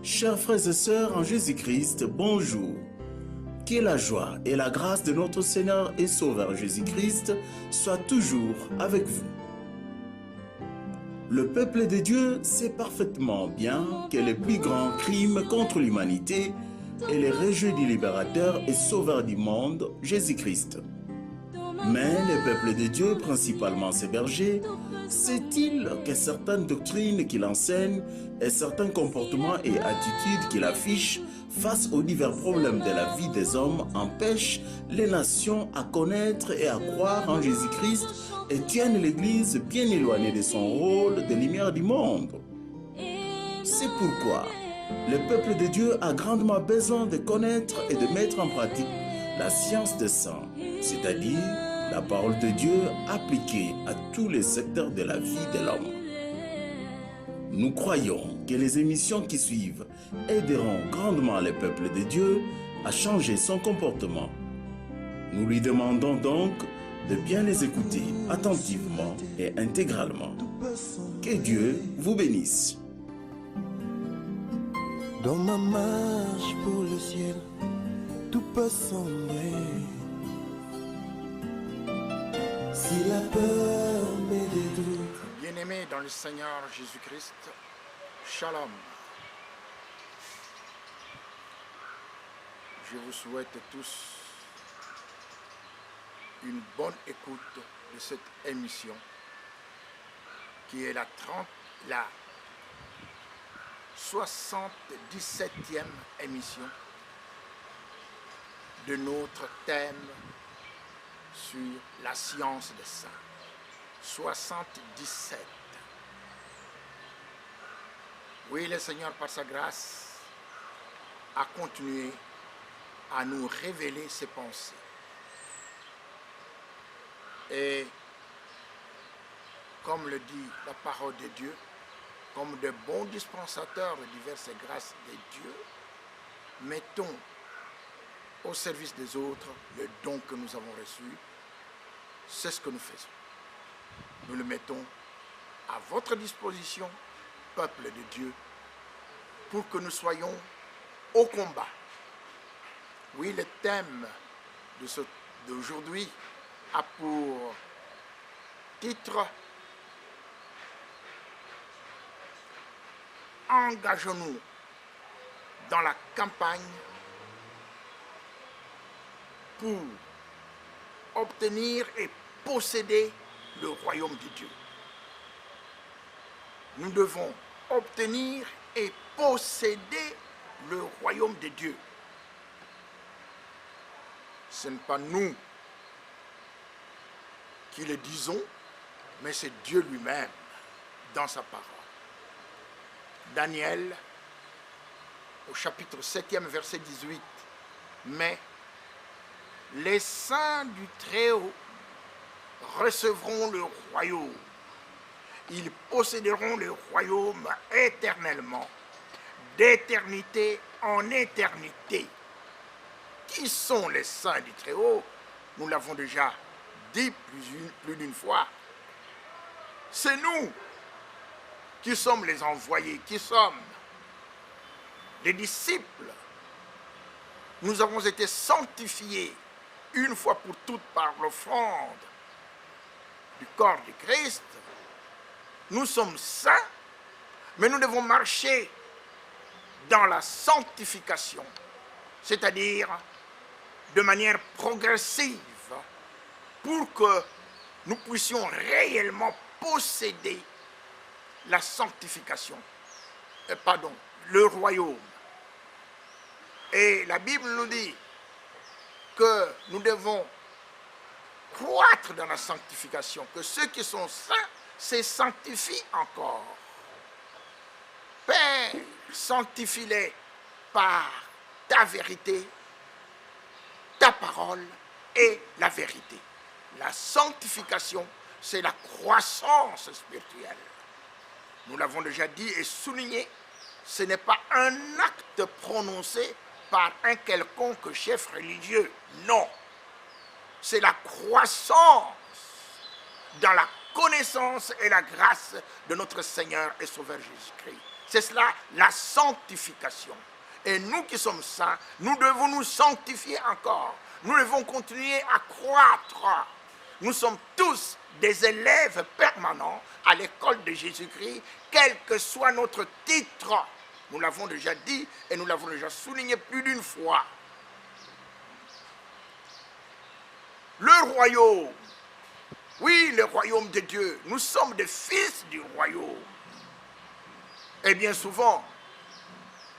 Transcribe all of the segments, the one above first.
Chers frères et sœurs en Jésus-Christ, bonjour. Que la joie et la grâce de notre Seigneur et Sauveur Jésus-Christ soient toujours avec vous. Le peuple de Dieu sait parfaitement bien que le plus grand crime contre l'humanité est le rejet du libérateur et sauveur du monde, Jésus-Christ. Mais le peuple de Dieu, principalement ses bergers, sait-il que certaines doctrines qu'il enseigne et certains comportements et attitudes qu'il affiche face aux divers problèmes de la vie des hommes empêchent les nations à connaître et à croire en Jésus-Christ et tiennent l'Église bien éloignée de son rôle de lumière du monde? C'est pourquoi le peuple de Dieu a grandement besoin de connaître et de mettre en pratique la science des saints, c'est-à-dire la parole de Dieu appliquée à tous les secteurs de la vie de l'homme. Nous croyons que les émissions qui suivent aideront grandement le peuple de Dieu à changer son comportement. Nous lui demandons donc de bien les écouter attentivement et intégralement. Que Dieu vous bénisse. Dans ma marche pour le ciel, tout peut sembler. Si la peur met des doutes. Bien-aimés dans le Seigneur Jésus-Christ, Shalom. Je vous souhaite tous une bonne écoute de cette émission qui est la 77e émission de notre thème sur la science des saints. 77. Oui, le Seigneur, par sa grâce, a continué à nous révéler ses pensées. Et comme le dit la parole de Dieu, comme de bons dispensateurs de diverses grâces de Dieu, mettons au service des autres le don que nous avons reçu. C'est ce que nous faisons. Nous le mettons à votre disposition, peuple de Dieu, pour que nous soyons au combat. Oui, le thème d'aujourd'hui a pour titre « Engageons-nous dans la campagne pour obtenir et posséder le royaume de Dieu. » Nous devons obtenir et posséder le royaume de Dieu. Ce n'est pas nous qui le disons, mais c'est Dieu lui-même dans sa parole. Daniel, au chapitre 7e, verset 18, « Mais les saints du Très-Haut recevront le royaume. Ils posséderont le royaume éternellement, d'éternité en éternité. » Qui sont les saints du Très-Haut? Nous l'avons déjà dit plus d'une fois. C'est nous qui sommes les envoyés, qui sommes les disciples. Nous avons été sanctifiés une fois pour toutes par l'offrande du corps du Christ. Nous sommes saints, mais nous devons marcher dans la sanctification, c'est-à-dire de manière progressive, pour que nous puissions réellement posséder la sanctification, le royaume. Et la Bible nous dit que nous devons croître dans la sanctification, que ceux qui sont saints se sanctifient encore. Père, sanctifie-les par ta vérité, ta parole et la vérité. La sanctification, c'est la croissance spirituelle. Nous l'avons déjà dit et souligné, ce n'est pas un acte prononcé par un quelconque chef religieux. Non. C'est la croissance dans la connaissance et la grâce de notre Seigneur et Sauveur Jésus-Christ. C'est cela la sanctification. Et nous qui sommes saints, nous devons nous sanctifier encore. Nous devons continuer à croître. Nous sommes tous des élèves permanents à l'école de Jésus-Christ, quel que soit notre titre. Nous l'avons déjà dit et nous l'avons déjà souligné plus d'une fois. Le royaume, oui, le royaume de Dieu, nous sommes des fils du royaume. Et bien souvent,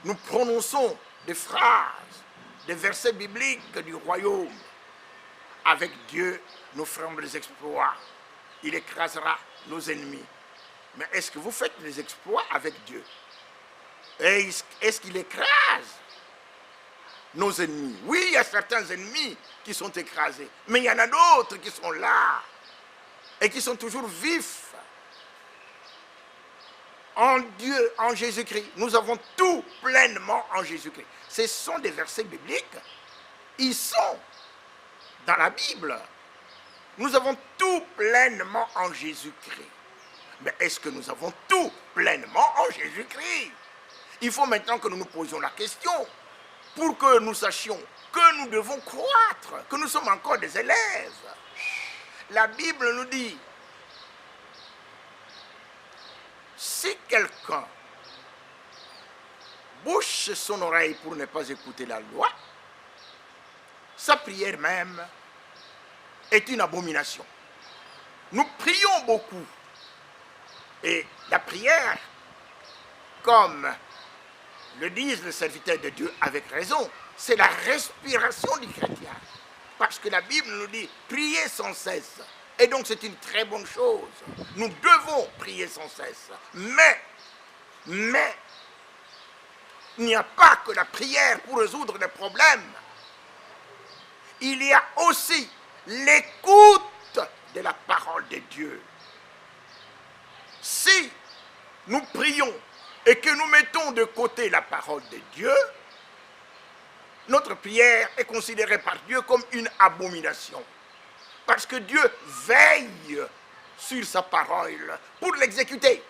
nous prononçons des phrases, des versets bibliques du royaume. Avec Dieu, nous ferons des exploits. Il écrasera nos ennemis. Mais est-ce que vous faites des exploits avec Dieu? Et est-ce qu'il écrase nos ennemis? Oui, il y a certains ennemis qui sont écrasés. Mais il y en a d'autres qui sont là. Et qui sont toujours vifs. En Dieu, en Jésus-Christ. Nous avons tout pleinement en Jésus-Christ. Ce sont des versets bibliques. Ils sont dans la Bible. Nous avons tout pleinement en Jésus-Christ. Mais est-ce que nous avons tout pleinement en Jésus-Christ? Il faut maintenant que nous nous posions la question pour que nous sachions que nous devons croître, que nous sommes encore des élèves. La Bible nous dit, si quelqu'un bouche son oreille pour ne pas écouter la loi, sa prière même est une abomination. Nous prions beaucoup. Et la prière, comme le disent les serviteurs de Dieu avec raison, c'est la respiration du chrétien. Parce que la Bible nous dit, priez sans cesse. Et donc c'est une très bonne chose. Nous devons prier sans cesse. Mais, il n'y a pas que la prière pour résoudre les problèmes. Il y a aussi l'écoute de la parole de Dieu. Si nous prions et que nous mettons de côté la parole de Dieu, notre prière est considérée par Dieu comme une abomination. Parce que Dieu veille sur sa parole pour l'exécuter.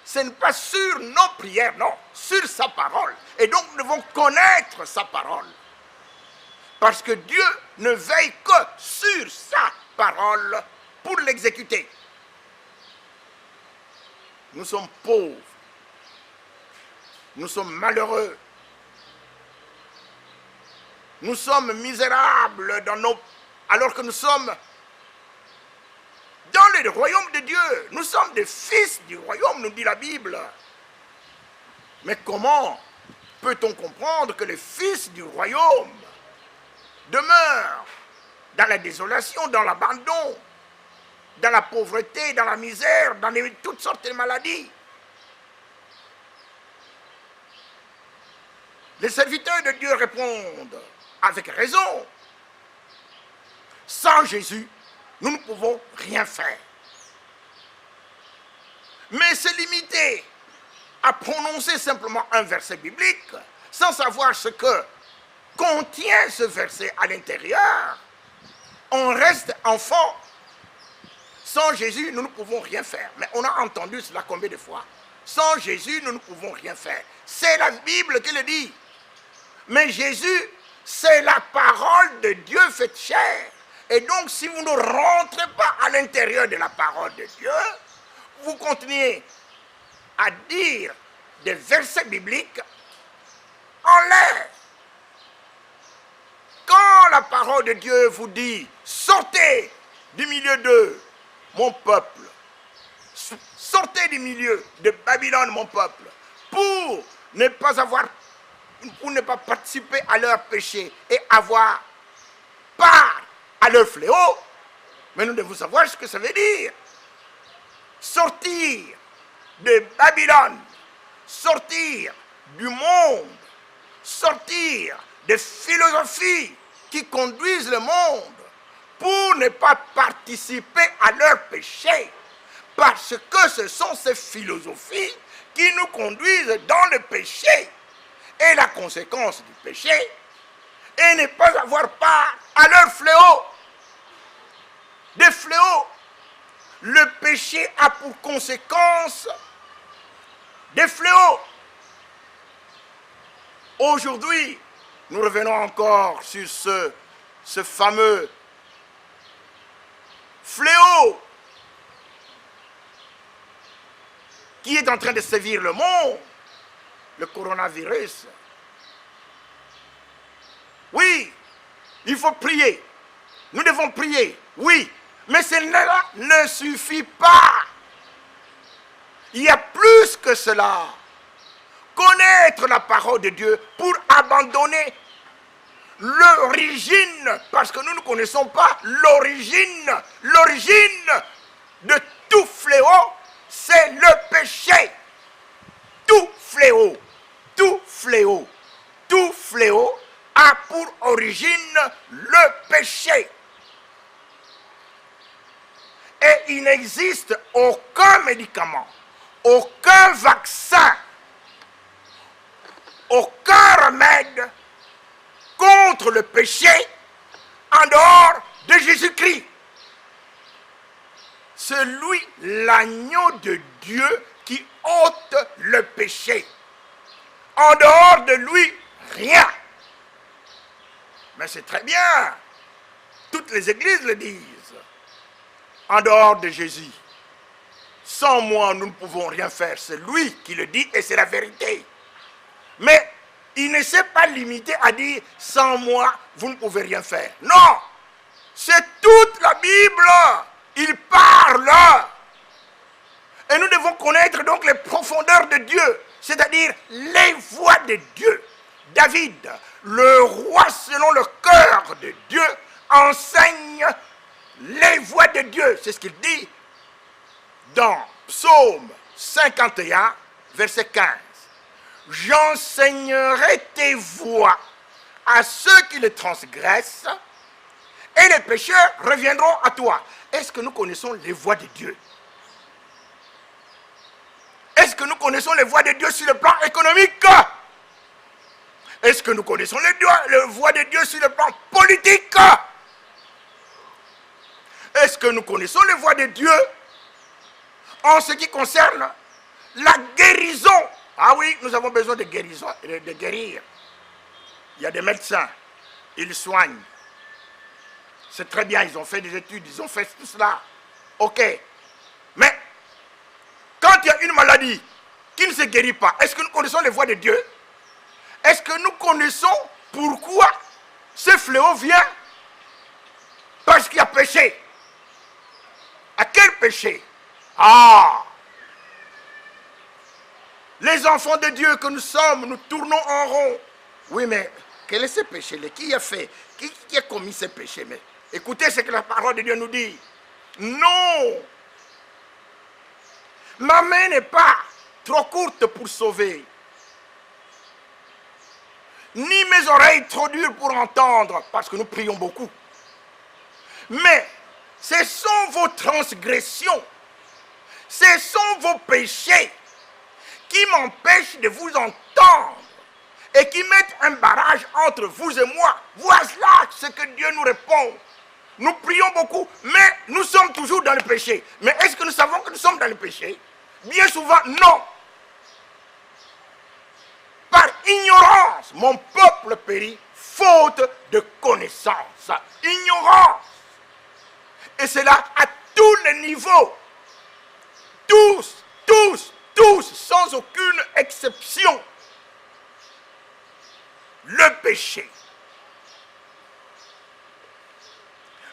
Ce n'est pas sur nos prières, non, sur sa parole. Et donc nous devons connaître sa parole. Parce que Dieu ne veille que sur sa parole pour l'exécuter. Nous sommes pauvres. Nous sommes malheureux. Nous sommes misérables alors que nous sommes dans le royaume de Dieu. Nous sommes des fils du royaume, nous dit la Bible. Mais comment peut-on comprendre que les fils du royaume demeurent dans la désolation, dans l'abandon, dans la pauvreté, dans la misère, dans toutes sortes de maladies? Les serviteurs de Dieu répondent avec raison. Sans Jésus, nous ne pouvons rien faire. Mais se limiter à prononcer simplement un verset biblique, sans savoir ce que contient ce verset à l'intérieur, on reste enfant. Sans Jésus, nous ne pouvons rien faire. Mais on a entendu cela combien de fois? Sans Jésus, nous ne pouvons rien faire. C'est la Bible qui le dit. Mais Jésus, c'est la parole de Dieu faite chair. Et donc, si vous ne rentrez pas à l'intérieur de la parole de Dieu, vous continuez à dire des versets bibliques en l'air. Quand la parole de Dieu vous dit, sortez du milieu de mon peuple, sortez du milieu de Babylone, mon peuple, pour ne pas participer à leur péché et avoir part à leur fléau, mais nous devons savoir ce que ça veut dire. Sortir de Babylone, sortir du monde, sortir des philosophies qui conduisent le monde pour ne pas participer à leur péché. Parce que ce sont ces philosophies qui nous conduisent dans le péché. Et la conséquence du péché est ne pas avoir part à leur fléau. Des fléaux. Le péché a pour conséquence des fléaux. Aujourd'hui, nous revenons encore sur ce fameux fléau qui est en train de sévir le monde, le coronavirus. Oui, il faut prier. Nous devons prier, oui, mais cela ne suffit pas. Il y a plus que cela. Connaître la parole de Dieu pour abandonner l'origine, parce que nous ne connaissons pas l'origine. L'origine de tout fléau, c'est le péché. Tout fléau, tout fléau, tout fléau a pour origine le péché. Et il n'existe aucun médicament, aucun vaccin, aucun remède contre le péché en dehors de Jésus-Christ. C'est lui, l'agneau de Dieu, qui ôte le péché. En dehors de lui, rien. Mais c'est très bien. Toutes les églises le disent. En dehors de Jésus, sans moi, nous ne pouvons rien faire. C'est lui qui le dit et c'est la vérité. Mais il ne s'est pas limité à dire sans moi, vous ne pouvez rien faire. Non, c'est toute la Bible. Il parle. Et nous devons connaître donc les profondeurs de Dieu, c'est-à-dire les voies de Dieu. David, le roi selon le cœur de Dieu, enseigne les voies de Dieu. C'est ce qu'il dit dans Psaume 51, verset 15. J'enseignerai tes voies à ceux qui les transgressent et les pécheurs reviendront à toi. Est-ce que nous connaissons les voies de Dieu? Est-ce que nous connaissons les voies de Dieu sur le plan économique? Est-ce que nous connaissons les voies de Dieu sur le plan politique? Est-ce que nous connaissons les voies de Dieu en ce qui concerne la guérison? Ah oui, nous avons besoin de guérison, de guérir. Il y a des médecins, ils soignent. C'est très bien, ils ont fait des études, ils ont fait tout cela. Ok. Mais, quand il y a une maladie qui ne se guérit pas, est-ce que nous connaissons les voies de Dieu? Est-ce que nous connaissons pourquoi ce fléau vient? Parce qu'il y a péché. À quel péché? Ah! Les enfants de Dieu que nous sommes, nous tournons en rond. Oui, mais quel est ce péché? Qui a fait? Qui a commis ce péché? Mais écoutez ce que la parole de Dieu nous dit. Non! Ma main n'est pas trop courte pour sauver, ni mes oreilles trop dures pour entendre, parce que nous prions beaucoup. Mais ce sont vos transgressions, ce sont vos péchés qui m'empêchent de vous entendre et qui mettent un barrage entre vous et moi. Voilà ce que Dieu nous répond. Nous prions beaucoup, mais nous sommes toujours dans le péché. Mais est-ce que nous savons que nous sommes dans le péché? Bien souvent, non. Par ignorance, mon peuple périt, faute de connaissance. Ignorance. Et cela à tous les niveaux. Tous, sans aucune exception. Le péché.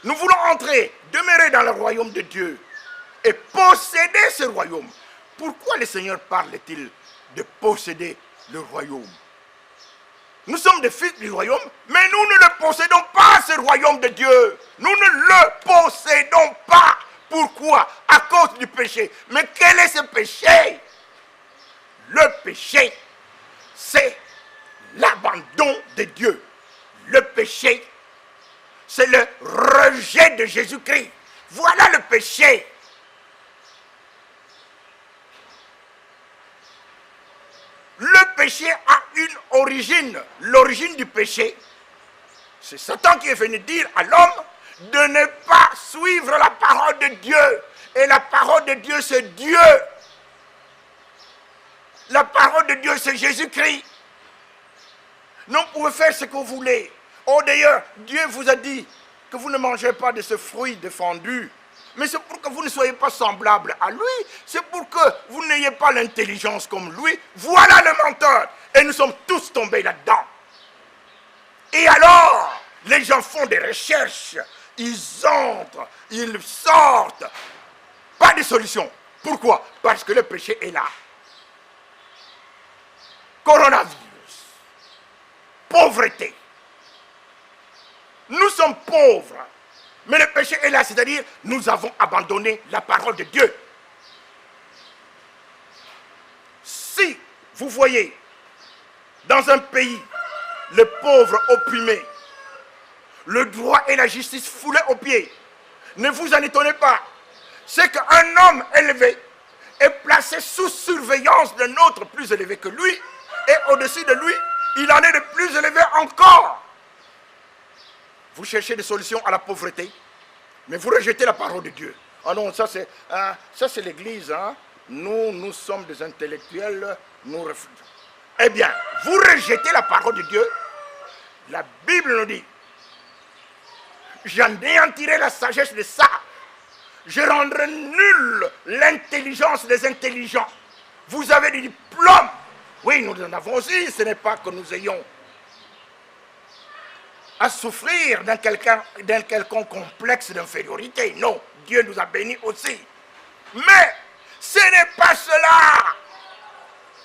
Nous voulons entrer, demeurer dans le royaume de Dieu et posséder ce royaume. Pourquoi le Seigneur parle-t-il de posséder le royaume? Nous sommes des fils du royaume, mais nous ne le possédons pas, ce royaume de Dieu. Nous ne le possédons pas. Pourquoi? À cause du péché. Mais quel est ce péché? Le péché, c'est l'abandon de Dieu. Le péché, c'est le rejet de Jésus-Christ. Voilà le péché. Le péché a une origine. L'origine du péché, c'est Satan qui est venu dire à l'homme de ne pas suivre la parole de Dieu. Et la parole de Dieu, c'est Dieu. La parole de Dieu, c'est Jésus-Christ. Non, vous pouvez faire ce que vous voulez. Oh, d'ailleurs, Dieu vous a dit que vous ne mangez pas de ce fruit défendu. Mais c'est pour que vous ne soyez pas semblables à lui. C'est pour que vous n'ayez pas l'intelligence comme lui. Voilà le menteur. Et nous sommes tous tombés là-dedans. Et alors, les gens font des recherches. Ils entrent, ils sortent. Pas de solution. Pourquoi? Parce que le péché est là. Coronavirus. Pauvreté. Nous sommes pauvres. Mais le péché est là, c'est-à-dire nous avons abandonné la parole de Dieu. Si vous voyez dans un pays le pauvre opprimé, le droit et la justice foulés aux pieds, ne vous en étonnez pas. C'est qu'un homme élevé est placé sous surveillance d'un autre plus élevé que lui, et au-dessus de lui, il en est de plus élevé encore. Vous cherchez des solutions à la pauvreté, mais vous rejetez la parole de Dieu. Ah non, ça c'est l'église. Hein? Nous sommes des intellectuels, nous refusons. Eh bien, vous rejetez la parole de Dieu. La Bible nous dit, j'anéantirai la sagesse des sages. Je rendrai nulle l'intelligence des intelligents. Vous avez des diplômes. Oui, nous en avons aussi. Ce n'est pas que nous ayons à souffrir d'un quelconque complexe d'infériorité. Non, Dieu nous a bénis aussi. Mais ce n'est pas cela.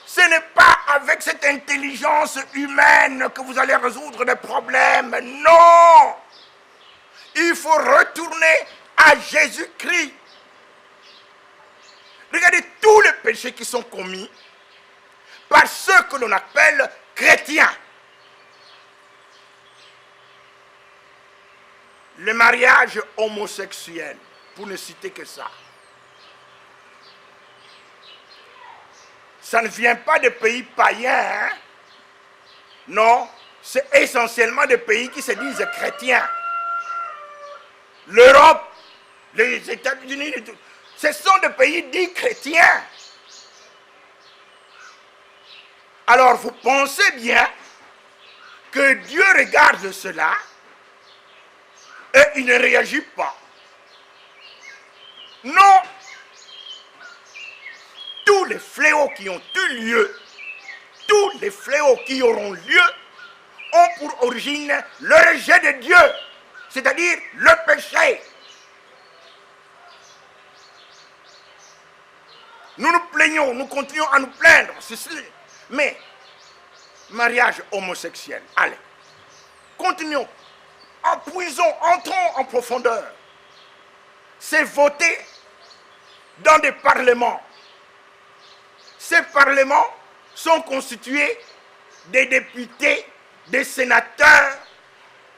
Ce n'est pas avec cette intelligence humaine que vous allez résoudre des problèmes. Non. Il faut retourner à Jésus-Christ. Regardez tous les péchés qui sont commis par ceux que l'on appelle chrétiens. Le mariage homosexuel, pour ne citer que ça. Ça ne vient pas de pays païens, hein? Non, c'est essentiellement des pays qui se disent chrétiens. L'Europe, les États-Unis, ce sont des pays dits chrétiens. Alors vous pensez bien que Dieu regarde cela et il ne réagit pas. Non. Tous les fléaux qui ont eu lieu, tous les fléaux qui auront lieu, ont pour origine le rejet de Dieu, c'est-à-dire le péché. Nous nous plaignons, nous continuons à nous plaindre, mais mariage homosexuel, allez, continuons. Entrons en profondeur. C'est voté dans des parlements. Ces parlements sont constitués des députés, des sénateurs,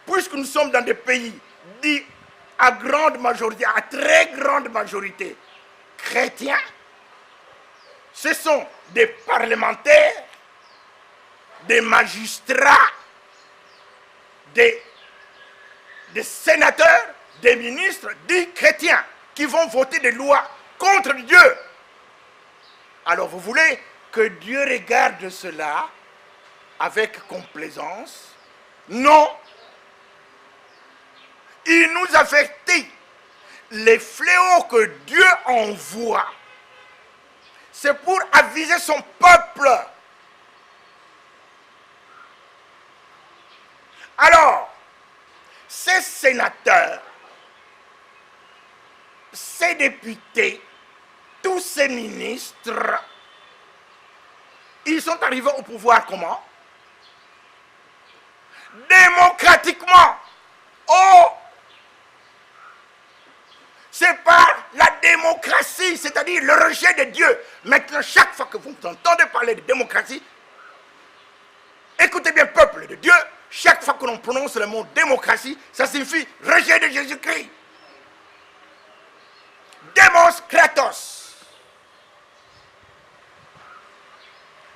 puisque nous sommes dans des pays dits à grande majorité, à très grande majorité chrétiens. Ce sont des parlementaires, des magistrats, des sénateurs, des ministres dits chrétiens qui vont voter des lois contre Dieu. Alors vous voulez que Dieu regarde cela avec complaisance? Non. Il nous avertit. Les fléaux que Dieu envoie, c'est pour aviser son peuple. Alors, ces sénateurs, ces députés, tous ces ministres, ils sont arrivés au pouvoir comment? Démocratiquement. Oh! C'est par la démocratie, c'est-à-dire le rejet de Dieu. Maintenant, chaque fois que vous entendez parler de démocratie, écoutez bien, peuple de Dieu, chaque fois que l'on prononce le mot démocratie, ça signifie rejet de Jésus-Christ. Demos Kratos.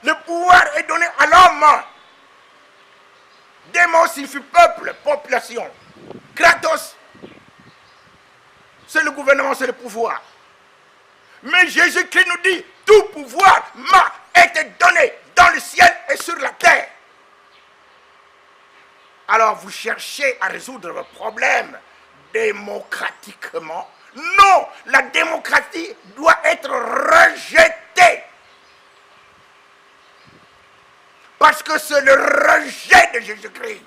Le pouvoir est donné à l'homme. Demos signifie peuple, population. Kratos, c'est le gouvernement, c'est le pouvoir. Mais Jésus-Christ nous dit, tout pouvoir m'a été donné dans le ciel et sur la terre. Alors vous cherchez à résoudre vos problèmes démocratiquement. Non, la démocratie doit être rejetée. Parce que c'est le rejet de Jésus-Christ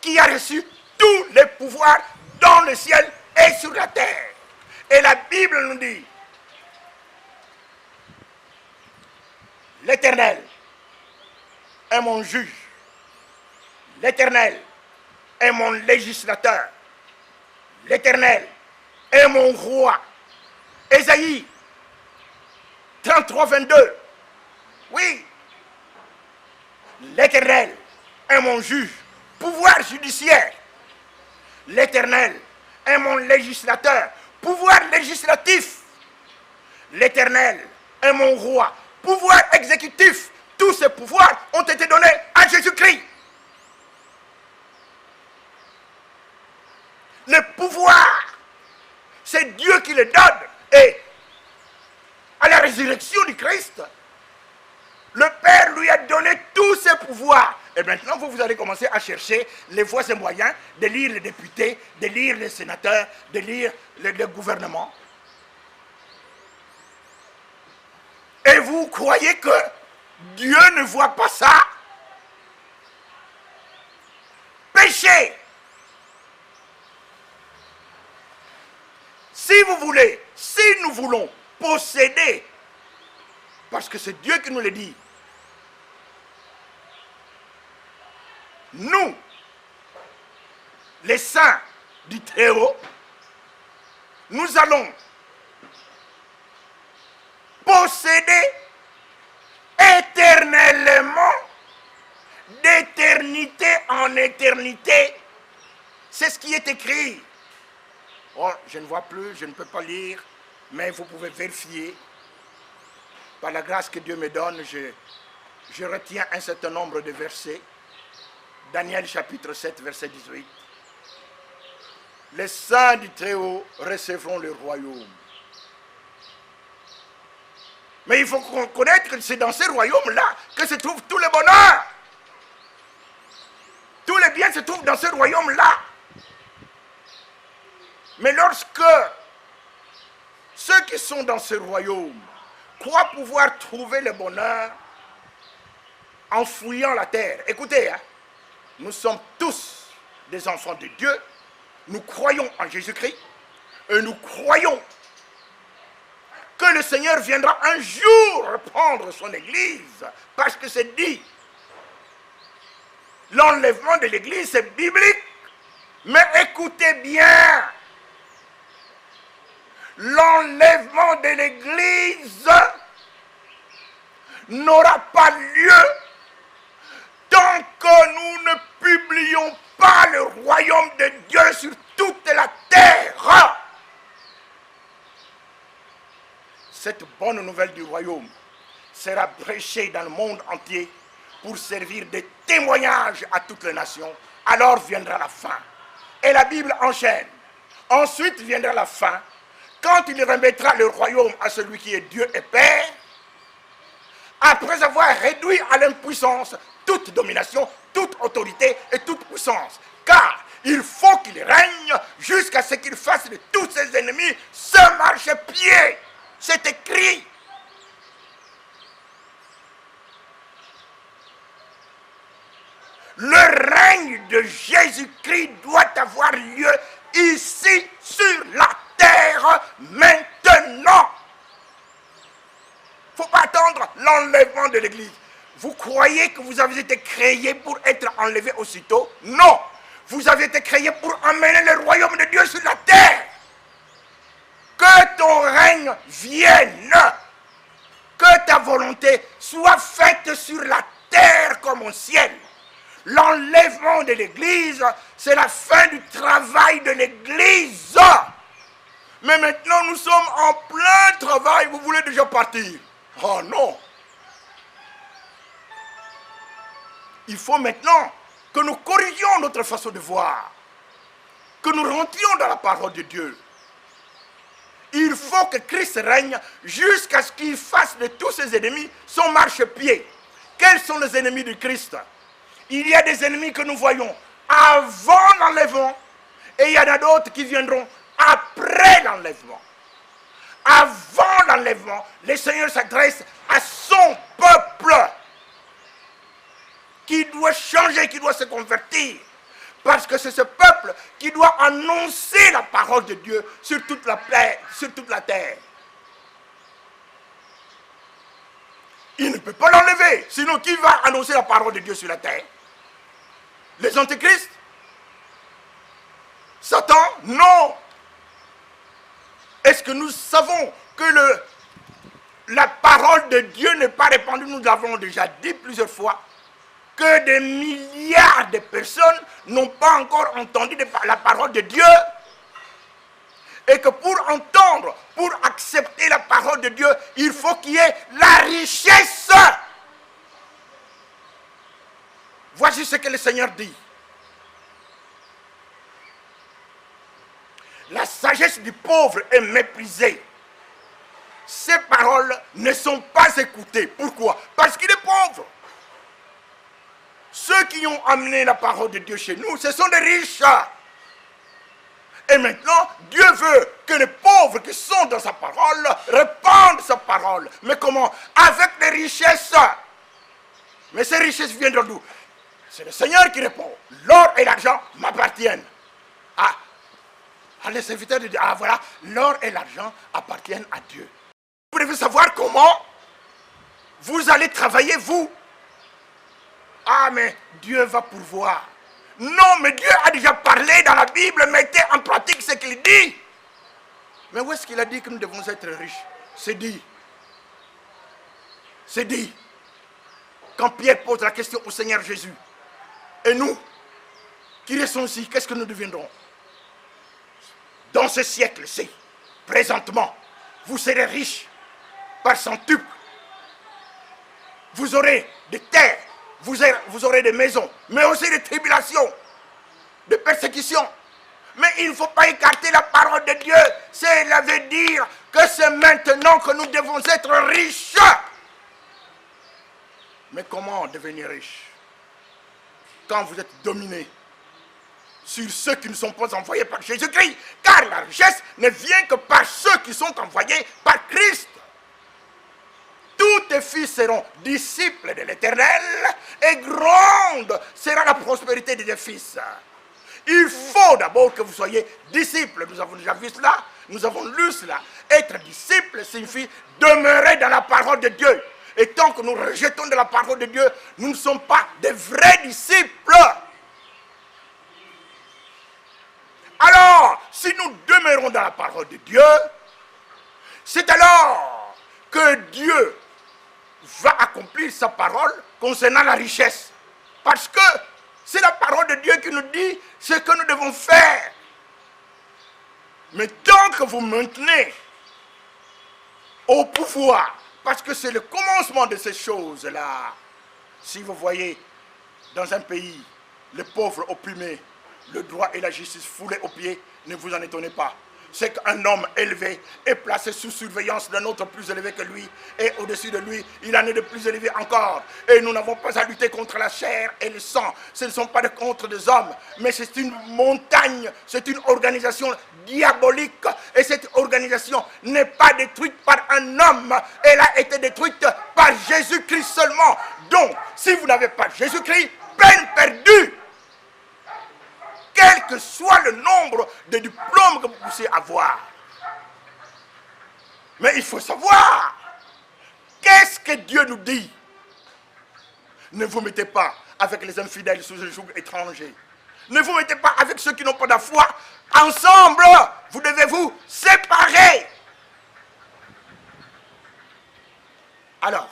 qui a reçu tous les pouvoirs dans le ciel et sur la terre. Et la Bible nous dit, l'Éternel est mon juge. L'Éternel est mon législateur. L'Éternel est mon roi. Ésaïe 33, 22. Oui. L'Éternel est mon juge. Pouvoir judiciaire. L'Éternel est mon législateur. Pouvoir législatif. L'Éternel est mon roi. Pouvoir exécutif. Tous ces pouvoirs ont été donnés à Jésus-Christ. Le pouvoir, c'est Dieu qui le donne. Et à la résurrection du Christ, le Père lui a donné tous ses pouvoirs. Et maintenant, vous allez commencer à chercher les voies et moyens de lire les députés, de lire les sénateurs, de lire le gouvernement. Et vous croyez que Dieu ne voit pas ça? Péché. Si vous voulez, si nous voulons posséder, parce que c'est Dieu qui nous le dit, nous, les saints du Très-Haut, nous allons posséder éternellement, d'éternité en éternité. C'est ce qui est écrit. Oh, je ne vois plus, je ne peux pas lire, mais vous pouvez vérifier. Par la grâce que Dieu me donne, je retiens un certain nombre de versets. Daniel chapitre 7, verset 18. Les saints du Très-Haut recevront le royaume. Mais il faut connaître que c'est dans ce royaume-là que se trouve tout le bonheur. Tous les biens se trouvent dans ce royaume-là. Mais lorsque ceux qui sont dans ce royaume croient pouvoir trouver le bonheur en fouillant la terre. Écoutez, hein, nous sommes tous des enfants de Dieu. Nous croyons en Jésus-Christ. Et nous croyons que le Seigneur viendra un jour reprendre son Église. Parce que c'est dit. L'enlèvement de l'Église, c'est biblique. Mais écoutez bien. L'enlèvement de l'Église n'aura pas lieu tant que nous ne publions pas le royaume de Dieu sur toute la terre. Cette bonne nouvelle du royaume sera prêchée dans le monde entier pour servir de témoignage à toutes les nations. Alors viendra la fin. Et la Bible enchaîne. Ensuite viendra la fin, quand il remettra le royaume à celui qui est Dieu et Père, après avoir réduit à l'impuissance toute domination, toute autorité et toute puissance. Car il faut qu'il règne jusqu'à ce qu'il fasse de tous ses ennemis ce marchepied. C'est écrit. Le règne de Jésus-Christ doit avoir lieu ici sur la terre maintenant. Il ne faut pas attendre l'enlèvement de l'Église. Vous croyez que vous avez été créé pour être enlevé aussitôt? Non. Vous avez été créé pour emmener le royaume de Dieu sur la terre. Que ton règne vienne. Que ta volonté soit faite sur la terre comme au ciel. L'enlèvement de l'Église, c'est la fin du travail de l'Église. Mais maintenant, nous sommes en plein travail. Vous voulez déjà partir? Oh non. Il faut maintenant que nous corrigions notre façon de voir. Que nous rentrions dans la parole de Dieu. il faut que Christ règne jusqu'à ce qu'il fasse de tous ses ennemis son marchepied. Quels sont les ennemis de Christ? Il y a des ennemis que nous voyons avant l'enlèvement et il y en a d'autres qui viendront après l'enlèvement. Avant l'enlèvement, le Seigneur s'adresse à son peuple qui doit changer, qui doit se convertir. Parce que c'est ce peuple qui doit annoncer la parole de Dieu sur toute la terre. Il ne peut pas l'enlever. Sinon, qui va annoncer la parole de Dieu sur la terre? Les antéchrists? Satan? Non. Est-ce que nous savons que la parole de Dieu n'est pas répandue? Nous l'avons déjà dit plusieurs fois. Que des milliards de personnes n'ont pas encore entendu la parole de Dieu. Et que pour entendre, pour accepter la parole de Dieu, il faut qu'il y ait la richesse. Voici ce que le Seigneur dit. La sagesse du pauvre est méprisée. Ces paroles ne sont pas écoutées. Pourquoi? Parce qu'il est pauvre. Ceux qui ont amené la parole de Dieu chez nous, ce sont des riches. Et maintenant, Dieu veut que les pauvres qui sont dans sa parole répandent sa parole. Mais comment? Avec les richesses. Mais ces richesses viendront d'où? C'est le Seigneur qui répond. L'or et l'argent m'appartiennent. Ah, les serviteurs de Dieu. Ah voilà, l'or et l'argent appartiennent à Dieu. Vous devez savoir comment vous allez travailler, vous. Ah, mais Dieu va pourvoir. Non, mais Dieu a déjà parlé dans la Bible. Mettez en pratique ce qu'il dit. Mais où est-ce qu'il a dit que nous devons être riches? C'est dit. C'est dit. Quand Pierre pose la question au Seigneur Jésus, et nous, qui restons ici, qu'est-ce que nous deviendrons? Dans ce siècle-ci, présentement, vous serez riches par centuple. Vous aurez des terres. Vous aurez des maisons, mais aussi des tribulations, des persécutions. Mais il ne faut pas écarter la parole de Dieu. Cela veut dire que c'est maintenant que nous devons être riches. Mais comment devenir riche? Quand vous êtes dominé sur ceux qui ne sont pas envoyés par Jésus-Christ. Car la richesse ne vient que par ceux qui sont envoyés par Christ. Tous tes fils seront disciples de l'Éternel et grande sera la prospérité de tes fils. Il faut d'abord que vous soyez disciples. Nous avons déjà vu cela, nous avons lu cela. Être disciple signifie demeurer dans la parole de Dieu. Et tant que nous rejetons de la parole de Dieu, nous ne sommes pas des vrais disciples. Alors, si nous demeurons dans la parole de Dieu, c'est alors que Dieu va accomplir sa parole concernant la richesse. Parce que c'est la parole de Dieu qui nous dit ce que nous devons faire. Mais tant que vous maintenez au pouvoir, parce que c'est le commencement de ces choses-là, si vous voyez dans un pays les pauvres opprimés, le droit et la justice foulés aux pieds, ne vous en étonnez pas. C'est qu'un homme élevé est placé sous surveillance d'un autre plus élevé que lui. Et au-dessus de lui, il en est de plus élevé encore. Et nous n'avons pas à lutter contre la chair et le sang. Ce ne sont pas contre des hommes, mais c'est une montagne, c'est une organisation diabolique. Et cette organisation n'est pas détruite par un homme. Elle a été détruite par Jésus-Christ seulement. Donc, si vous n'avez pas Jésus-Christ, peine perdue. Quel que soit le nombre de diplômes que vous puissiez avoir. Mais il faut savoir, qu'est-ce que Dieu nous dit? Ne vous mettez pas avec les infidèles sous le joug étranger. Ne vous mettez pas avec ceux qui n'ont pas de foi. Ensemble, vous devez vous séparer. Alors,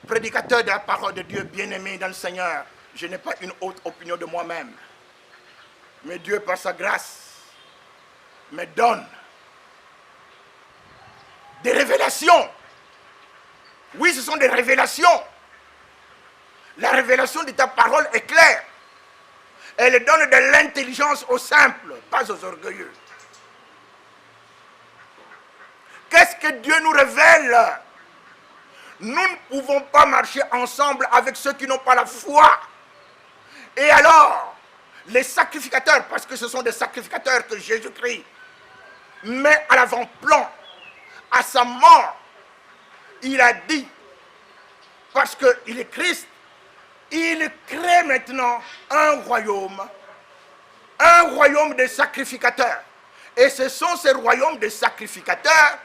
prédicateur de la parole de Dieu, bien-aimé dans le Seigneur, je n'ai pas une haute opinion de moi-même. Mais Dieu, par sa grâce, me donne des révélations. Oui, ce sont des révélations. La révélation de ta parole est claire. Elle donne de l'intelligence aux simples, pas aux orgueilleux. Qu'est-ce que Dieu nous révèle? Nous ne pouvons pas marcher ensemble avec ceux qui n'ont pas la foi. Et alors, les sacrificateurs, parce que ce sont des sacrificateurs que Jésus-Christ met à l'avant-plan, à sa mort, il a dit, parce qu'il est Christ, il crée maintenant un royaume des sacrificateurs. Et ce sont ces royaumes des sacrificateurs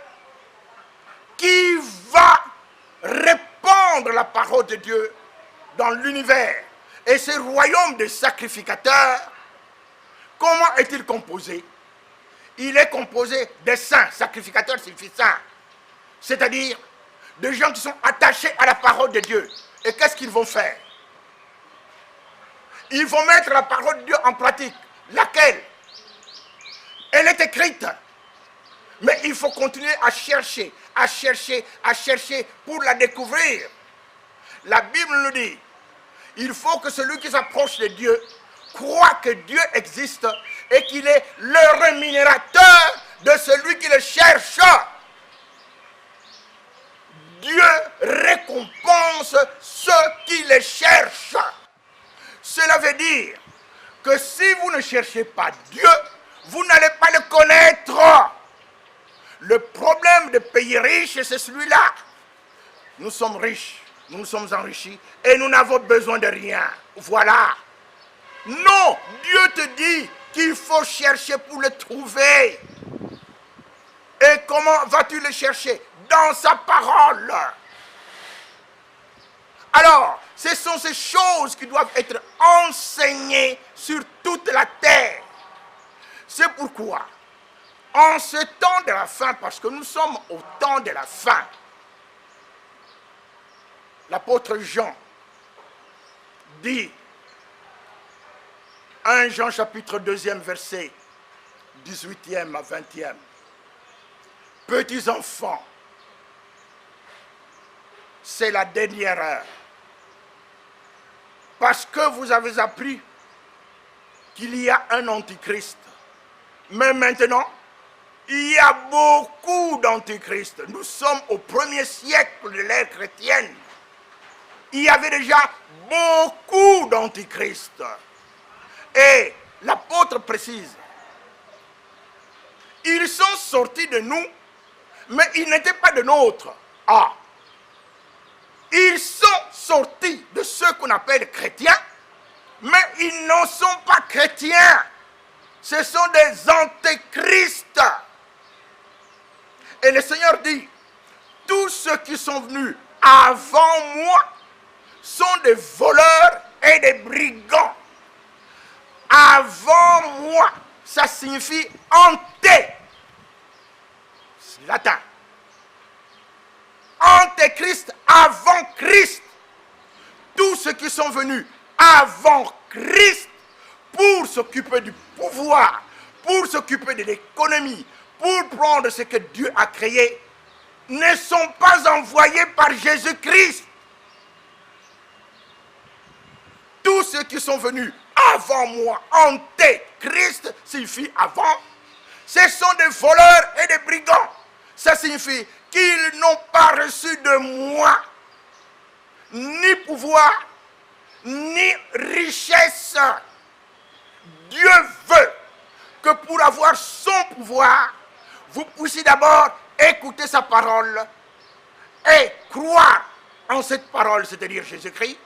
qui va répandre la parole de Dieu dans l'univers. Et ce royaume des sacrificateurs, comment est-il composé? Il est composé des saints. Sacrificateurs signifie saints. C'est-à-dire des gens qui sont attachés à la parole de Dieu. Et qu'est-ce qu'ils vont faire? Ils vont mettre la parole de Dieu en pratique. Laquelle? Elle est écrite. Mais il faut continuer à chercher pour la découvrir. La Bible nous dit, il faut que celui qui s'approche de Dieu croit que Dieu existe et qu'il est le rémunérateur de celui qui le cherche. Dieu récompense ceux qui le cherchent. Cela veut dire que si vous ne cherchez pas Dieu, vous n'allez pas le connaître. Le problème des pays riches, c'est celui-là. Nous sommes riches, nous nous sommes enrichis et nous n'avons besoin de rien. Voilà. Non, Dieu te dit qu'il faut chercher pour le trouver. Et comment vas-tu le chercher? Dans sa parole. Alors, ce sont ces choses qui doivent être enseignées sur toute la terre. C'est pourquoi, en ce temps de la fin, parce que nous sommes au temps de la fin, l'apôtre Jean dit, 1 Jean chapitre 2e verset 18e à 20e, petits enfants, c'est la dernière heure. Parce que vous avez appris qu'il y a un antichrist. Mais maintenant, il y a beaucoup d'antichrists. Nous sommes au 1er siècle de l'ère chrétienne. Il y avait déjà beaucoup d'antichrists. Et l'apôtre précise, ils sont sortis de nous, mais ils n'étaient pas de nôtres. Ah, ils sont sortis de ceux qu'on appelle chrétiens, mais ils ne sont pas chrétiens. Ce sont des antéchrists. Et le Seigneur dit, tous ceux qui sont venus avant moi sont des voleurs et des brigands. Avant moi, ça signifie anté. C'est latin. Antéchrist, avant Christ. Tous ceux qui sont venus avant Christ pour s'occuper du pouvoir, pour s'occuper de l'économie, pour prendre ce que Dieu a créé, ne sont pas envoyés par Jésus-Christ. Tous ceux qui sont venus avant moi, antéchrist signifie avant, ce sont des voleurs et des brigands. Ça signifie qu'ils n'ont pas reçu de moi ni pouvoir, ni richesse. Dieu veut que pour avoir son pouvoir, vous puissiez d'abord écouter sa parole et croire en cette parole, c'est-à-dire Jésus-Christ.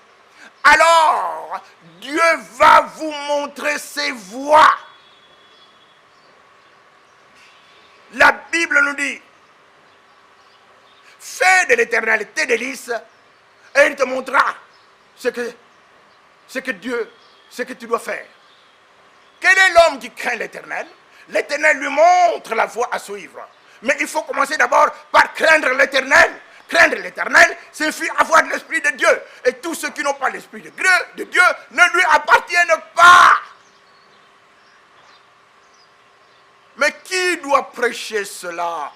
Alors, Dieu va vous montrer ses voies. La Bible nous dit, fais de l'Éternel tes délices et il te montrera ce que tu dois faire. Quel est l'homme qui craint l'Éternel? L'Éternel lui montre la voie à suivre. Mais il faut commencer d'abord par craindre l'Éternel. Craindre l'Éternel, c'est avoir l'Esprit de Dieu. Et tous ceux qui n'ont pas l'Esprit de Dieu ne lui appartiennent pas. Mais qui doit prêcher cela?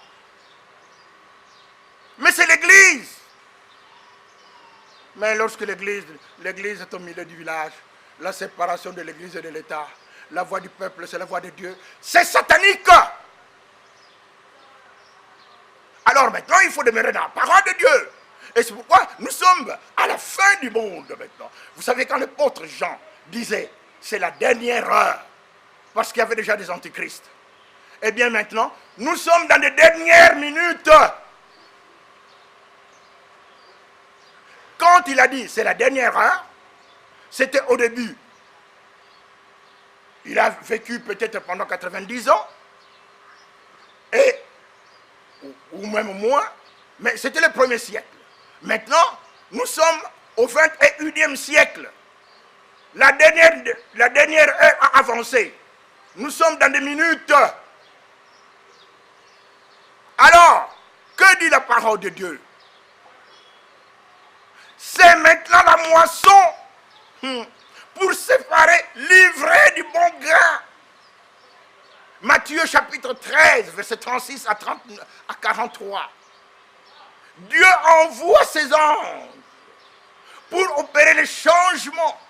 Mais c'est l'Église. Mais lorsque l'Église est au milieu du village, la séparation de l'Église et de l'État, la voix du peuple, c'est la voix de Dieu, c'est satanique. faut demeurer dans la parole de Dieu. Et c'est pourquoi nous sommes à la fin du monde maintenant. Vous savez, quand l'apôtre Jean disait, c'est la dernière heure, parce qu'il y avait déjà des antichrists. Eh bien maintenant, nous sommes dans les dernières minutes. Quand il a dit, c'est la dernière heure, c'était au début. Il a vécu peut-être pendant 90 ans, ou même moins, mais c'était le premier siècle. Maintenant, nous sommes au 21e siècle. La dernière heure a avancé. Nous sommes dans des minutes. Alors, que dit la parole de Dieu? C'est maintenant la moisson pour séparer l'ivraie du bon grain. Matthieu chapitre 13, verset 36 à 43. Dieu envoie ses anges pour opérer le changement,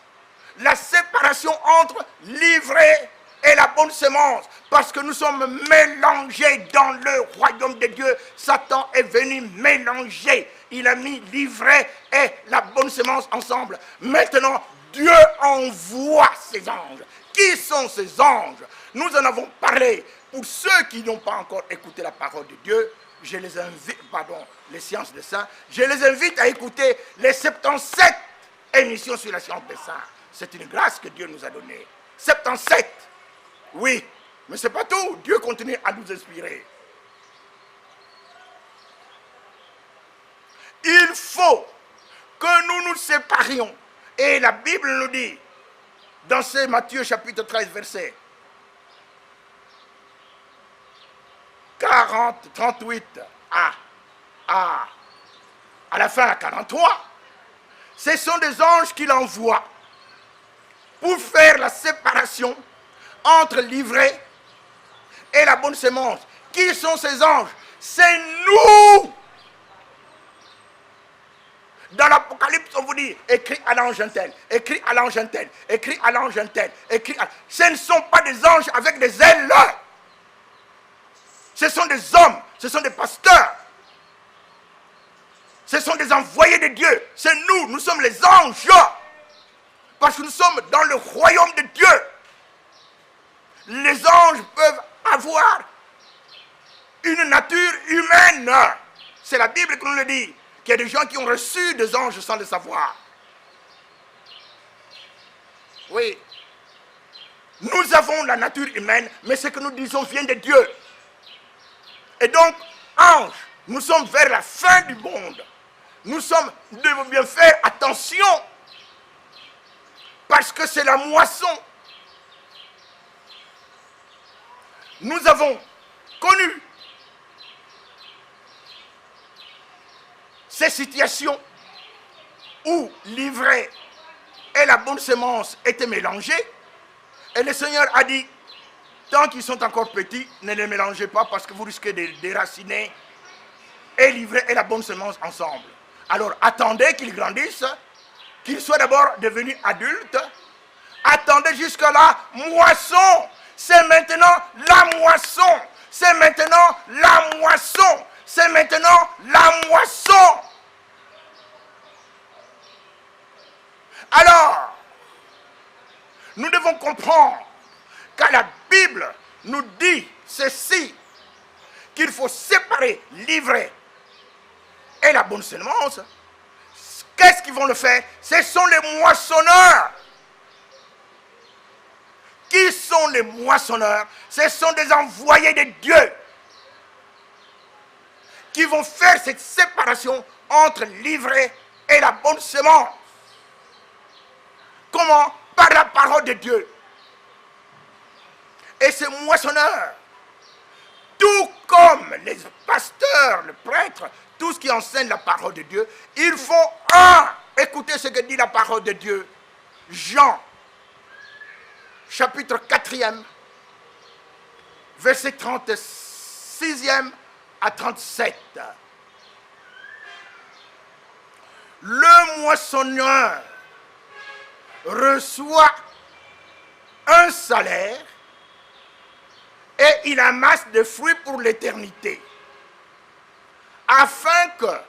la séparation entre l'ivraie et la bonne semence. Parce que nous sommes mélangés dans le royaume de Dieu. Satan est venu mélanger. Il a mis l'ivraie et la bonne semence ensemble. Maintenant, Dieu envoie ses anges. Qui sont ces anges? Nous en avons parlé. Pour ceux qui n'ont pas encore écouté la parole de Dieu, je les invite, les sciences des saints, je les invite à écouter les 77 émissions sur la science des saints. C'est une grâce que Dieu nous a donnée. 77, oui, mais ce n'est pas tout. Dieu continue à nous inspirer. Il faut que nous nous séparions. Et la Bible nous dit, dans ce Matthieu chapitre 13, verset 38 à la fin à 43, ce sont des anges qu'il envoie pour faire la séparation entre l'ivraie et la bonne semence. Qui sont ces anges? C'est nous. Dans l'Apocalypse, on vous dit, écrit à l'ange un tel, écrit à l'ange un tel, écrit à l'ange un tel, écrit à... Ce ne sont pas des anges avec des ailes. Ce sont des hommes, ce sont des pasteurs. Ce sont des envoyés de Dieu. C'est nous, nous sommes les anges. Parce que nous sommes dans le royaume de Dieu. Les anges peuvent avoir une nature humaine. C'est la Bible qui nous le dit. Qu'il y a des gens qui ont reçu des anges sans le savoir. Oui. Nous avons la nature humaine, mais ce que nous disons vient de Dieu. Et donc, anges, nous sommes vers la fin du monde. Nous devons bien faire attention. Parce que c'est la moisson. Nous avons connu ces situations où l'ivraie et la bonne semence étaient mélangées. Et le Seigneur a dit, tant qu'ils sont encore petits, ne les mélangez pas parce que vous risquez de déraciner et l'ivraie et la bonne semence ensemble. Alors attendez qu'ils grandissent, qu'ils soient d'abord devenus adultes. Attendez jusqu'à la moisson. C'est maintenant la moisson. C'est maintenant la moisson. C'est maintenant la moisson. Alors, nous devons comprendre que la Bible nous dit ceci, qu'il faut séparer l'ivraie et la bonne semence. Qu'est-ce qu'ils vont le faire? Ce sont les moissonneurs. Qui sont les moissonneurs? Ce sont des envoyés de Dieu qui vont faire cette séparation entre l'ivraie et la bonne semence. Comment? Par la parole de Dieu. Et ces moissonneurs, tout comme les pasteurs, les prêtres, tous qui enseignent la parole de Dieu, il faut écouter ce que dit la parole de Dieu. Jean, chapitre 4e, verset 36e à 37. Le moissonneur reçoit un salaire et il amasse des fruits pour l'éternité. afin que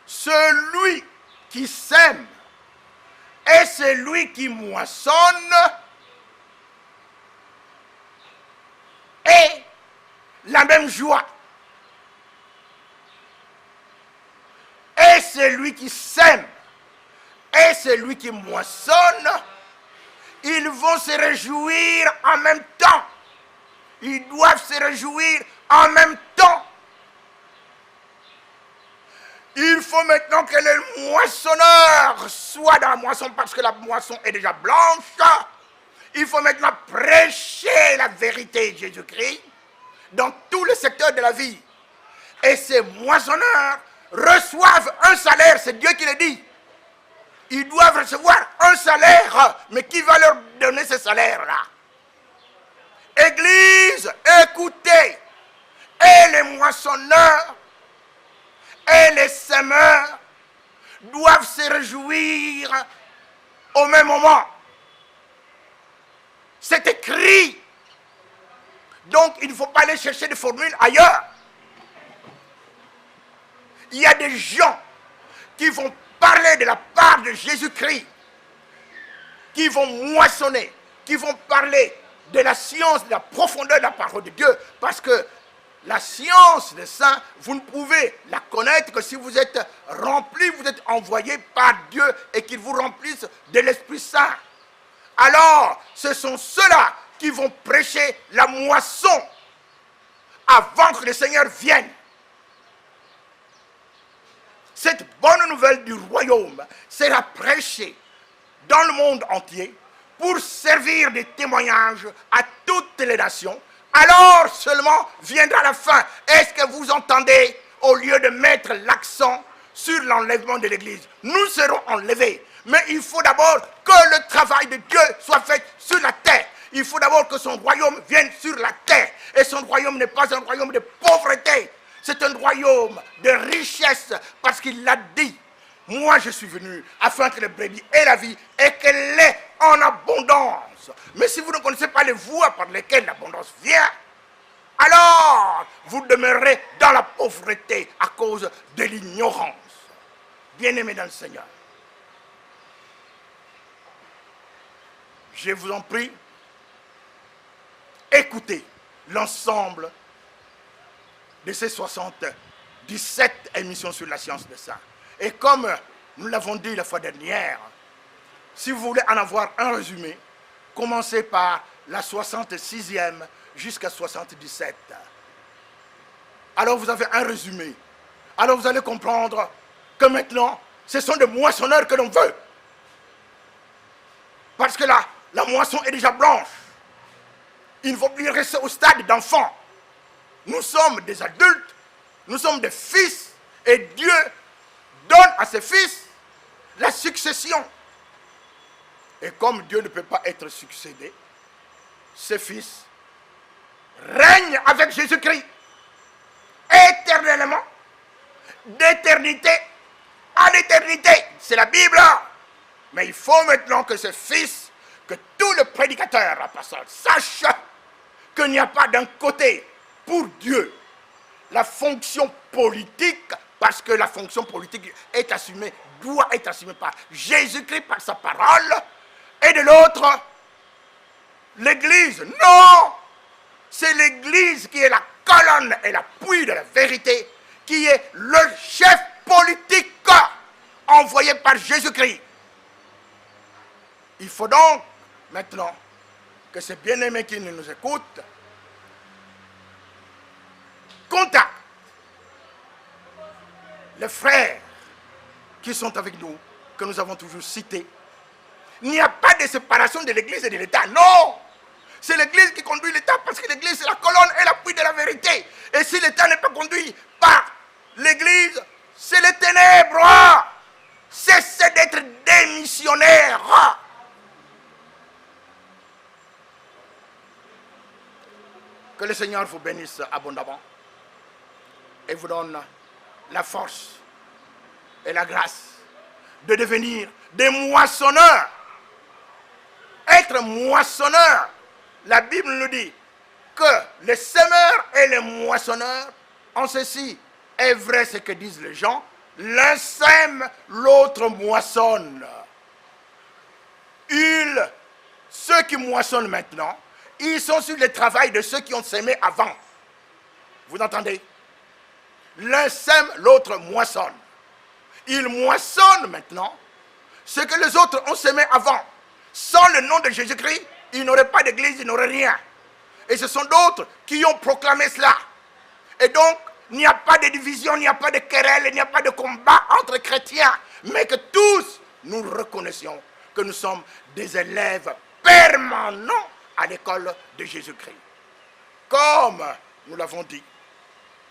celui qui sème et celui qui moissonne ait la même joie. Et celui qui sème et celui qui moissonne, ils vont se réjouir en même temps. Ils doivent se réjouir en même temps. Il faut maintenant que le moissonneur soit dans la moisson parce que la moisson est déjà blanche. Il faut maintenant prêcher la vérité de Jésus-Christ dans tous les secteurs de la vie. Et ces moissonneurs reçoivent un salaire, c'est Dieu qui le dit. Ils doivent recevoir un salaire, mais qui va leur donner ce salaire-là? Église, écoutez, et les moissonneurs et les semeurs doivent se réjouir au même moment. C'est écrit. Donc il ne faut pas aller chercher des formules ailleurs. Il y a des gens qui vont parler de la part de Jésus-Christ, qui vont moissonner, qui vont parler de la science, de la profondeur de la parole de Dieu, parce que la science des saints, vous ne pouvez la connaître que si vous êtes rempli, vous êtes envoyé par Dieu et qu'il vous remplisse de l'Esprit Saint. Alors, ce sont ceux-là qui vont prêcher la moisson avant que le Seigneur vienne. Cette bonne nouvelle du royaume sera prêchée dans le monde entier pour servir de témoignage à toutes les nations. Alors seulement viendra la fin. Est-ce que vous entendez? Au lieu de mettre l'accent sur l'enlèvement de l'Église, nous serons enlevés. Mais il faut d'abord que le travail de Dieu soit fait sur la terre. Il faut d'abord que son royaume vienne sur la terre. Et son royaume n'est pas un royaume de pauvreté. C'est un royaume de richesse parce qu'il l'a dit. Moi, je suis venu afin que les brebis aient la vie et qu'elle l'ait en abondance. Mais si vous ne connaissez pas les voies par lesquelles l'abondance vient, alors vous demeurerez dans la pauvreté à cause de l'ignorance. Bien-aimés dans le Seigneur, je vous en prie, écoutez l'ensemble de ces 77 émissions sur la science des saints. Et comme nous l'avons dit la fois dernière, si vous voulez en avoir un résumé, commencez par la 66e jusqu'à 77. Alors vous avez un résumé. Alors vous allez comprendre que maintenant, ce sont des moissonneurs que l'on veut. Parce que là, la moisson est déjà blanche. Il ne faut plus rester au stade d'enfant. Nous sommes des adultes, nous sommes des fils, et Dieu donne à ses fils la succession. Et comme Dieu ne peut pas être succédé, ses fils règnent avec Jésus-Christ éternellement, d'éternité en éternité. C'est la Bible. Mais il faut maintenant que ses fils, que tous les prédicateurs apostles sachent qu'il n'y a pas d'un côté pour Dieu la fonction politique, parce que la fonction politique est assumée, doit être assumée par Jésus-Christ, par sa parole, et de l'autre, l'Église. Non! C'est l'Église qui est la colonne et l'appui de la vérité, qui est le chef politique envoyé par Jésus-Christ. Il faut donc maintenant que ces bien-aimés qui nous écoutent contactent les frères qui sont avec nous, que nous avons toujours cités. Il n'y a pas de séparation de l'Église et de l'État. Non! C'est l'Église qui conduit l'État parce que l'Église c'est la colonne et l'appui de la vérité. Et si l'État n'est pas conduit par l'Église, c'est les ténèbres. Cessez d'être des missionnaires. Que le Seigneur vous bénisse abondamment et vous donne la force et la grâce de devenir des moissonneurs. Être moissonneur, la Bible nous dit que les semeurs et les moissonneurs en ceci est vrai ce que disent les gens, l'un sème, l'autre moissonne. Ceux qui moissonnent maintenant, ils sont sur le travail de ceux qui ont sémé avant. Vous entendez? L'un sème, l'autre moissonne. Ils moissonnent maintenant ce que les autres ont sémé avant. Sans le nom de Jésus-Christ, il n'aurait pas d'église, il n'aurait rien. Et ce sont d'autres qui ont proclamé cela. Et donc, il n'y a pas de division, il n'y a pas de querelle, il n'y a pas de combat entre chrétiens. Mais que tous, nous reconnaissions que nous sommes des élèves permanents à l'école de Jésus-Christ. Comme nous l'avons dit,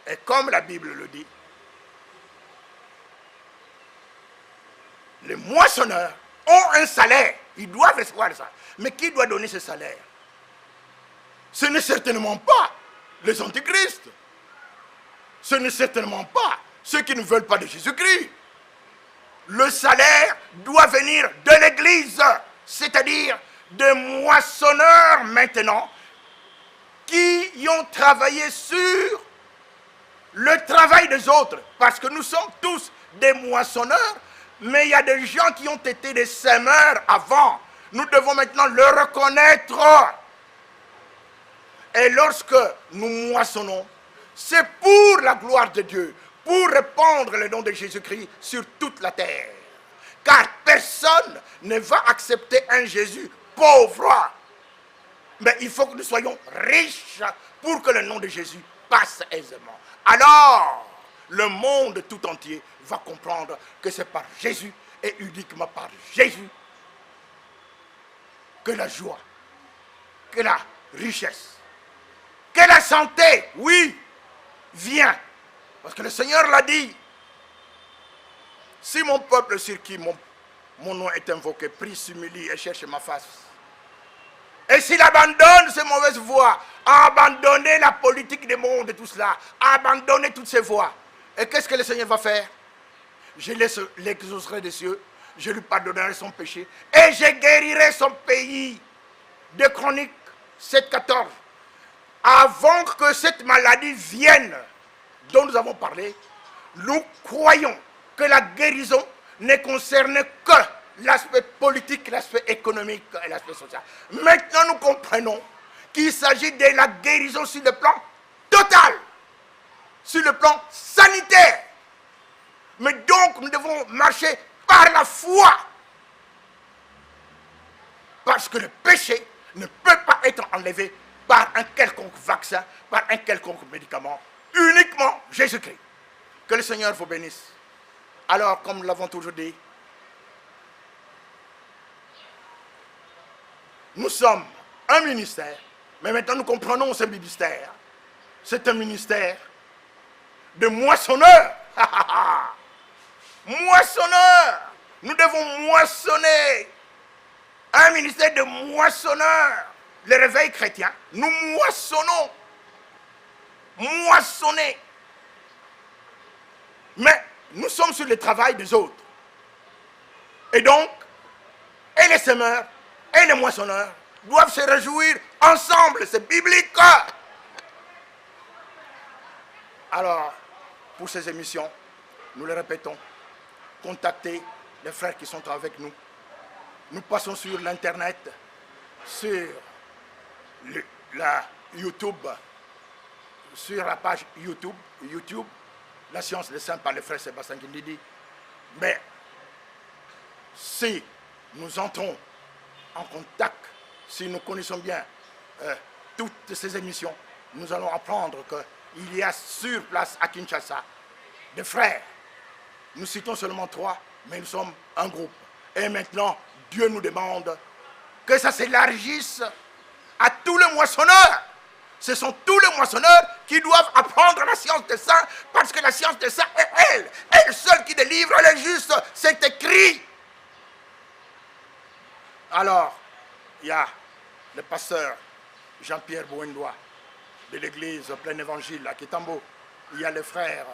et comme la Bible le dit, les moissonneurs ont un salaire. Ils doivent recevoir ça. Mais qui doit donner ce salaire? Ce n'est certainement pas les antichrists. Ce n'est certainement pas ceux qui ne veulent pas de Jésus-Christ. Le salaire doit venir de l'Église, c'est-à-dire des moissonneurs maintenant qui ont travaillé sur le travail des autres. Parce que nous sommes tous des moissonneurs, mais il y a des gens qui ont été des sémeurs avant. Nous devons maintenant le reconnaître. Et lorsque nous moissonnons, c'est pour la gloire de Dieu, pour répandre le nom de Jésus-Christ sur toute la terre. Car personne ne va accepter un Jésus pauvre. Mais il faut que nous soyons riches pour que le nom de Jésus passe aisément. Alors, le monde tout entier va comprendre que c'est par Jésus et uniquement par Jésus que la joie, que la richesse, que la santé, oui, vient. Parce que le Seigneur l'a dit. Si mon peuple sur qui mon nom est invoqué, prie, s'humilie et cherche ma face. Et s'il abandonne ces mauvaises voies, abandonner la politique du monde et tout cela, abandonner toutes ces voies. Et qu'est-ce que le Seigneur va faire? Je l'exaucerai des cieux, je lui pardonnerai son péché et je guérirai son pays. De Chroniques 7,14. Avant que cette maladie vienne, dont nous avons parlé, nous croyons que la guérison ne concerne que l'aspect politique, l'aspect économique et l'aspect social. Maintenant, nous comprenons qu'il s'agit de la guérison sur le plan total, sur le plan sanitaire. Mais donc, nous devons marcher par la foi. Parce que le péché ne peut pas être enlevé par un quelconque vaccin, par un quelconque médicament. Uniquement Jésus-Christ. Que le Seigneur vous bénisse. Alors, comme nous l'avons toujours dit, nous sommes un ministère, mais maintenant nous comprenons ce ministère. C'est un ministère de moissonneurs. Moissonneurs. Nous devons moissonner. Un ministère de moissonneurs. Le réveil chrétien, nous moissonnons. Moissonner. Mais nous sommes sur le travail des autres. Et donc, et les semeurs et les moissonneurs doivent se réjouir ensemble. C'est biblique. Alors, pour ces émissions, nous le répétons, contactez les frères qui sont avec nous. Nous passons sur l'internet, sur la YouTube, sur la page YouTube, la science des saints par le frère Sébastien Kindidi. Mais si nous entrons en contact, si nous connaissons bien toutes ces émissions, nous allons apprendre qu'il y a sur place à Kinshasa des frères. Nous citons seulement 3, mais nous sommes un groupe. Et maintenant, Dieu nous demande que ça s'élargisse à tous les moissonneurs. Ce sont tous les moissonneurs qui doivent apprendre la science des saints, parce que la science des saints est elle seule qui délivre les justes. C'est écrit. Alors, il y a le pasteur Jean-Pierre Bouendois de l'église Plein Évangile à Kitambo. Il y a le frère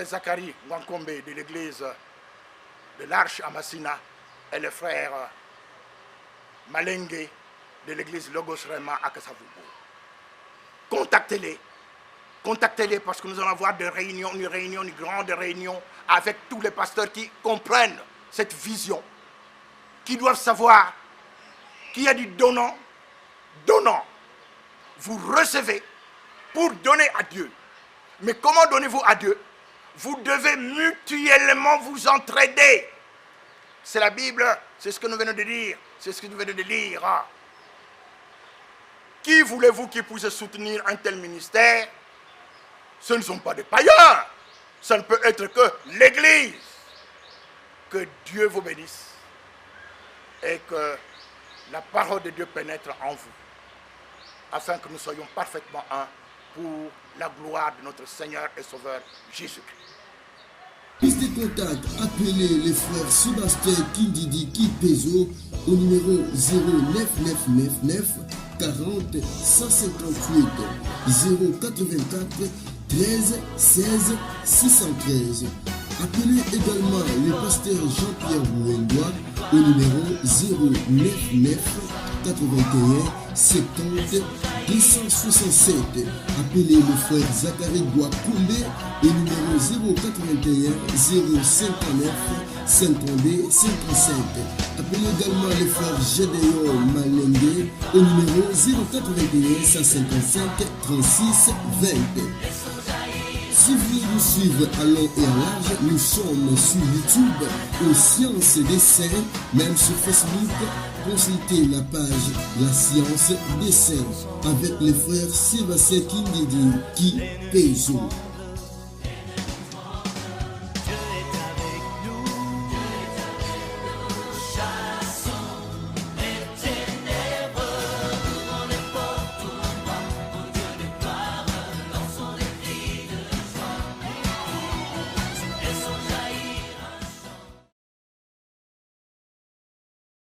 Zacharie Wankombe de l'église de l'Arche à Massina et le frère Malengue de l'église Logos Rema à Kasavubo. Contactez-les. Contactez-les parce que nous allons avoir une grande réunion avec tous les pasteurs qui comprennent cette vision, qui doivent savoir qu'il y a du donnant. Vous recevez pour donner à Dieu. Mais comment donnez-vous à Dieu? Vous devez mutuellement vous entraider. C'est la Bible, c'est ce que nous venons de dire, c'est ce que nous venons de lire. Qui voulez-vous qui puisse soutenir un tel ministère? Ce ne sont pas des païens. Ça ne peut être que l'Église. Que Dieu vous bénisse et que la parole de Dieu pénètre en vous, afin que nous soyons parfaitement un pour la gloire de notre Seigneur et Sauveur Jésus-Christ. Piste de contact, appelez les frères Sébastien Kindidi Kipezo au numéro 0999 40 158 084 13 16 613. Appelez également le pasteur Jean-Pierre Bouendois au numéro 099 81 70 267. Appelez le frère Zachary Boakoumbe au numéro 081 059 52 57. Appelez également le frère Gédéon Malende au numéro 081 155 36 20. Si vous voulez nous suivre à long et à large, nous sommes sur YouTube aux Sciences des Saints, même sur Facebook. Consultez la page La Science des Saints avec les frères Sébastien Kindidi Kipezo.